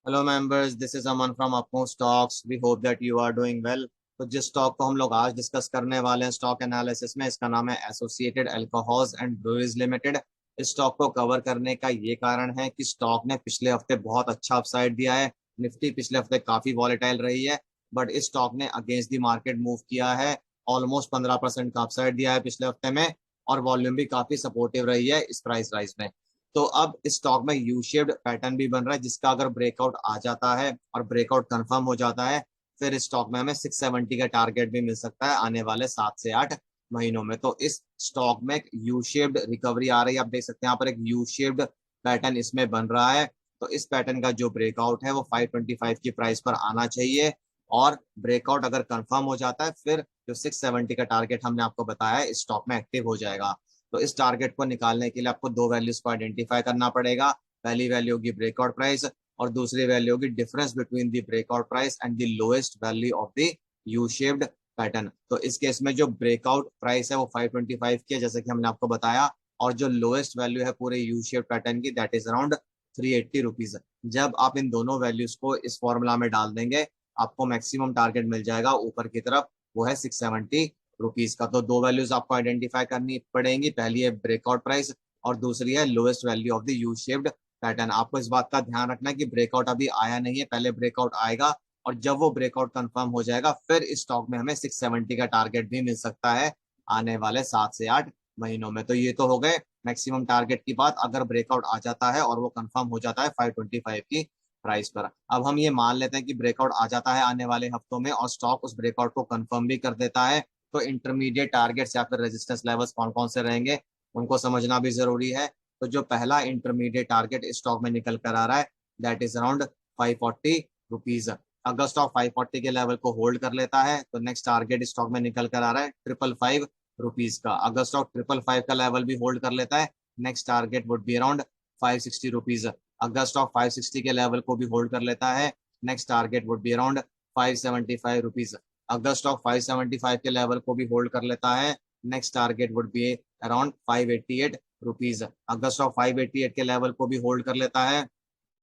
Hello members, this is Aman from अपमो stocks. We hope that you are doing well. तो जिस stock को हम लोग आज डिस्कस करने वाले हैं स्टॉक एनालिसिस में, इसका नाम है associated alcohols and breweries limited. इस स्टॉक को कवर करने का ये कारण है कि स्टॉक ने पिछले हफ्ते बहुत अच्छा अपसाइड दिया है। निफ्टी पिछले हफ्ते काफी वॉलेटाइल रही है, बट इस स्टॉक ने अगेंस्ट द मार्केट मूव किया है। ऑलमोस्ट 15% का अपसाइड दिया है पिछले हफ्ते में, और वॉल्यूम भी काफी सपोर्टिव रही है इस प्राइस राइज में। तो अब इस स्टॉक में यू शेप्ड पैटर्न भी बन रहा है, जिसका अगर ब्रेकआउट आ जाता है और ब्रेकआउट कंफर्म हो जाता है, फिर इस स्टॉक में हमें 670 का टारगेट भी मिल सकता है आने वाले 7 से 8 महीनों में। तो इस स्टॉक में एक यू शेप्ड रिकवरी आ रही है। आप देख सकते हैं यहाँ पर एक यू शेप्ड पैटर्न इसमें बन रहा है। तो इस पैटर्न का जो ब्रेकआउट है वो 525 की प्राइस पर आना चाहिए, और ब्रेकआउट अगर कंफर्म हो जाता है, फिर जो 670 का टारगेट हमने आपको बताया है इस स्टॉक में एक्टिव हो जाएगा। तो इस टारगेट को निकालने के लिए आपको दो वैल्यूज को आइडेंटिफाई करना पड़ेगा। पहली वैल्यू होगी ब्रेकआउट प्राइस, और दूसरी वैल्यू होगी difference between the breakout price and the lowest value of the U shaped pattern. तो इस केस में जो ब्रेकआउट प्राइस है वो 525 की है, जैसे कि हमने आपको बताया, और जो लोएस्ट वैल्यू है पूरे यू शेप पैटर्न की, दैट इज अराउंड 380 रुपीज। जब आप इन दोनों वैल्यूज को इस फॉर्मूला में डाल देंगे, आपको मैक्सिमम टारगेट मिल जाएगा ऊपर की तरफ, वो है 670 रुपीज का। तो दो वैल्यूज आपको आइडेंटिफाई करनी पड़ेंगी। पहली है ब्रेकआउट प्राइस, और दूसरी है lowest value of the U shaped pattern. आपको इस बात का ध्यान रखना है कि ब्रेकआउट अभी आया नहीं है, पहले ब्रेकआउट आएगा, और जब वो ब्रेकआउट कंफर्म हो जाएगा, फिर इस स्टॉक में हमें 670 का टारगेट भी मिल सकता है आने वाले 7 से 8 महीनों में। तो ये तो हो गए मैक्सिमम टारगेट की बात, अगर ब्रेकआउट आ जाता है और वो कंफर्म हो जाता है 525 की प्राइस पर। अब हम ये मान लेते हैं कि ब्रेकआउट आ जाता है आने वाले हफ्तों में, और स्टॉक उस ब्रेकआउट को कंफर्म भी कर देता है। तो इंटरमीडिएट टारगेट्स या फिर रेजिस्टेंस लेवल्स कौन कौन से रहेंगे, उनको समझना भी जरूरी है। तो जो पहला इंटरमीडिएट टारगेट इस स्टॉक में निकल कर आ रहा है, दैट इज अराउंड 540 रुपीज। अगर स्टॉक 540 के लेवल को होल्ड कर लेता है, तो नेक्स्ट टारगेट स्टॉक में निकल कर आ रहा है 555 रुपीज का। अगर स्टॉक 555 का लेवल भी होल्ड कर लेता है, next target would be around 560 rupees. अगर स्टॉक 560 के लेवल को भी होल्ड कर लेता है, next target would be around 575 rupees. अगर स्टॉक 575 के लेवल को भी होल्ड कर लेता है, next target would be around 588 rupees. अगर स्टॉक 588 के लेवल को भी होल्ड कर लेता है,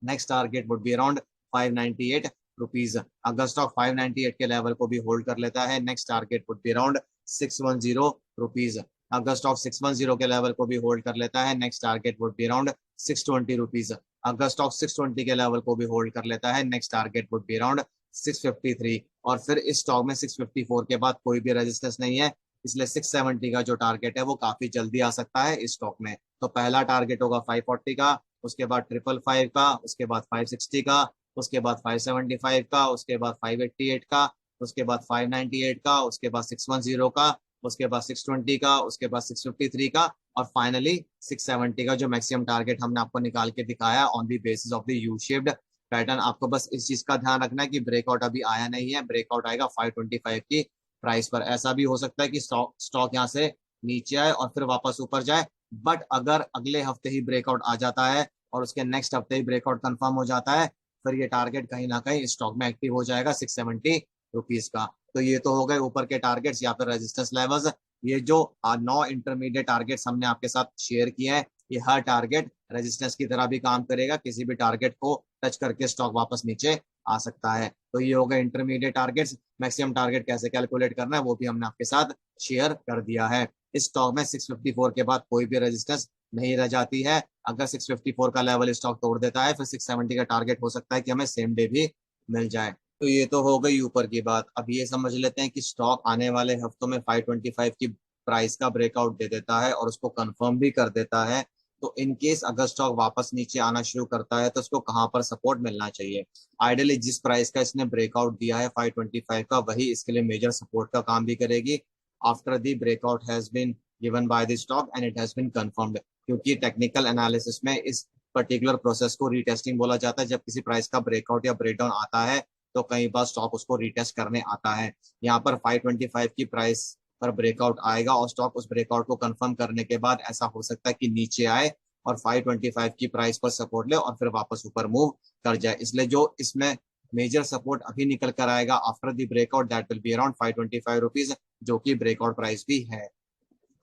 next target would be around 598 rupees. अगर स्टॉक 598 के लेवल को भी होल्ड कर लेता है, next target would be around 610 rupees. अगर स्टॉक 610 के लेवल को भी होल्ड कर लेता है, next target would be around 620 rupees. अगर स्टॉक 620 के लेवल को भी होल्ड कर लेता है, next target would be around 653। और फिर इस स्टॉक में 654 के बाद कोई भी रेजिस्टेंस नहीं है, इसलिए 670 का जो टारगेट है वो काफी जल्दी आ सकता है इस स्टॉक में। तो पहला टारगेट होगा 540 का, उसके बाद 555 का, उसके बाद 560 का, उसके बाद 575 का, उसके बाद 588 का, उसके बाद 598 का, उसके बाद 610 का, उसके बाद 620 का, उसके बाद 653 का, और फाइनली 670 का, जो मैक्सिमम टारगेट हमने आपको निकाल के दिखाया on the basis of the U shaped pattern. आपको बस इस चीज का ध्यान रखना है कि ब्रेकआउट अभी आया नहीं है, ब्रेकआउट आएगा 525 की प्राइस पर। ऐसा भी हो सकता है कि स्टॉक स्टॉक यहाँ से नीचे आए और फिर वापस ऊपर जाए, बट अगर अगले हफ्ते ही ब्रेकआउट आ जाता है और उसके नेक्स्ट हफ्ते ही ब्रेकआउट कंफर्म हो जाता है, फिर ये टारगेट कहीं ना कहीं स्टॉक में एक्टिव हो जाएगा 670 रुपीज का। तो ये तो हो गए ऊपर के टारगेट्स या फिर रेजिस्टेंस लेवल्स। ये जो 9 इंटरमीडिएट टारगेट्स हमने आपके साथ शेयर किए हैं, ये हर टारगेट रेजिस्टेंस की तरह भी काम करेगा। किसी भी टारगेट को टच करके स्टॉक वापस नीचे आ सकता है। तो ये हो गए इंटरमीडिएट टारगेट्स। मैक्सिमम टारगेट कैसे कैलकुलेट करना है वो भी हमने आपके साथ शेयर कर दिया है। इस स्टॉक में 654 के बाद कोई भी रेजिस्टेंस नहीं रह जाती है। अगर 654 का लेवल स्टॉक तोड़ देता है, फिर 670 का टारगेट हो सकता है कि हमें सेम डे भी मिल जाए। तो ये तो हो गई ऊपर की बात। अब ये समझ लेते हैं कि स्टॉक आने वाले हफ्तों में 525 की प्राइस का ब्रेकआउट दे देता है और उसको कंफर्म भी कर देता है, तो इन केस अगर स्टॉक वापस नीचे आना शुरू करता है, तो उसको कहाँ पर सपोर्ट मिलना चाहिए। आइडियली जिस प्राइस का इसने ब्रेकआउट दिया है 525 का, वही इसके लिए मेजर सपोर्ट का काम भी करेगी after the breakout has been given by the stock and it has been confirmed. क्योंकि टेक्निकल एनालिसिस में इस पर्टिकुलर प्रोसेस को रीटेस्टिंग बोला जाता है। जब किसी प्राइस का ब्रेकआउट या ब्रेकडाउन आता है, तो कई बार स्टॉक उसको रीटेस्ट करने आता है। यहाँ पर 525 की प्राइस पर ब्रेकआउट आएगा, और स्टॉक उस ब्रेकआउट को कंफर्म करने के बाद ऐसा हो सकता है कि नीचे आए और 525 की प्राइस पर सपोर्ट ले और फिर वापस ऊपर मूव कर जाए। इसलिए जो इसमें मेजर सपोर्ट अभी निकल कर आएगा after the breakout, that will be around 525 rupees, जो कि ब्रेकआउट प्राइस भी है।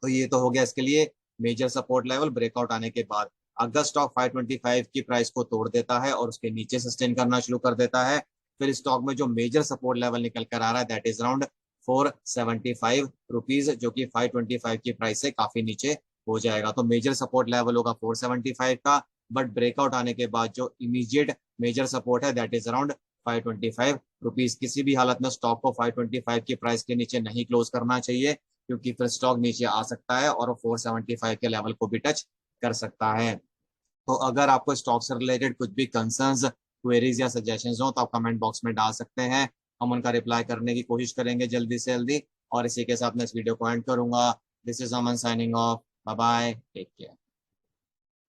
तो ये तो हो गया इसके लिए मेजर सपोर्ट लेवल ब्रेकआउट आने के बाद। अगर स्टॉक 525 की प्राइस को तोड़ देता है और उसके नीचे सस्टेन करना शुरू कर देता है, फिर स्टॉक में जो मेजर सपोर्ट लेवल निकल कर आ रहा है दैट इज अराउंड 475 रुपीज, जो कि 525 की प्राइस से काफी नीचे हो जाएगा। तो मेजर सपोर्ट लेवल होगा 475 का, बट ब्रेकआउट आने के बाद जो इमीडिएट मेजर सपोर्ट है दैट इज अराउंड 525 रुपीज। किसी भी हालत में स्टॉक को 525 की प्राइस के नीचे नहीं क्लोज करना चाहिए, क्योंकि फिर स्टॉक नीचे आ सकता है और 475 के लेवल को भी टच कर सकता है। तो अगर आपको स्टॉक से रिलेटेड कुछ भी कंसर्न्स, क्वेरीज या सजेशंस हो तो आप कमेंट बॉक्स में डाल सकते हैं, हम उनका रिप्लाई करने की कोशिश करेंगे जल्दी से जल्दी। और इसी के साथ मैं इस वीडियो को एंड करूंगा। This is Aman signing off, bye bye, take care.